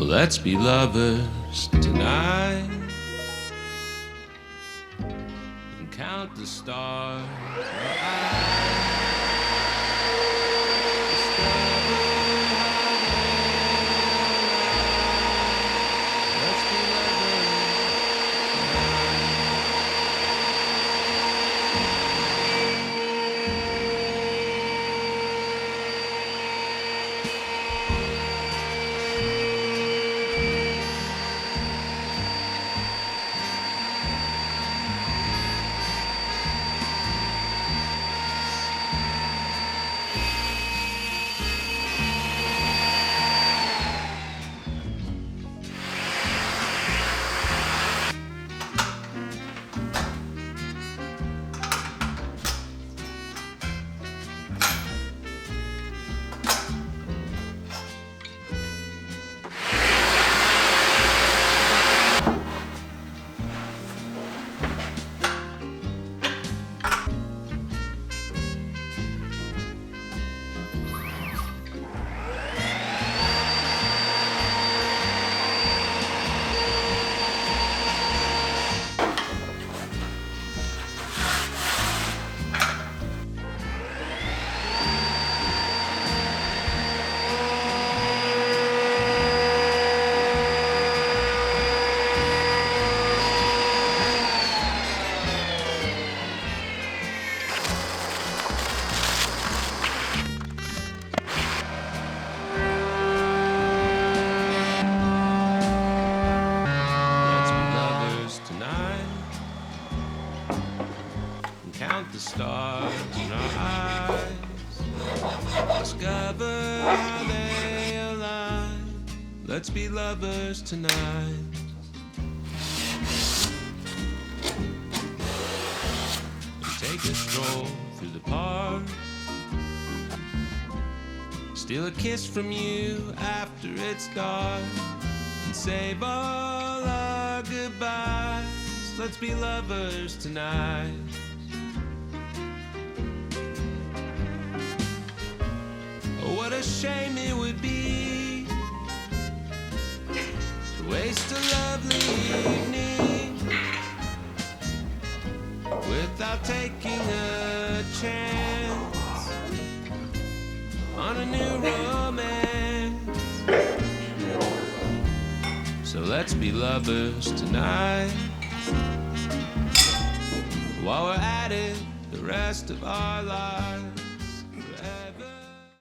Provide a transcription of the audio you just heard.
Well, let's be lovers tonight and count the stars. The stars in our eyes, discover how they align. Let's be lovers tonight. And take a stroll through the park, steal a kiss from you after it's dark, and save all our goodbyes. Let's be lovers tonight. What a shame it would be to waste a lovely evening without taking a chance on a new romance. So let's be lovers tonight, while we're at it the rest of our lives.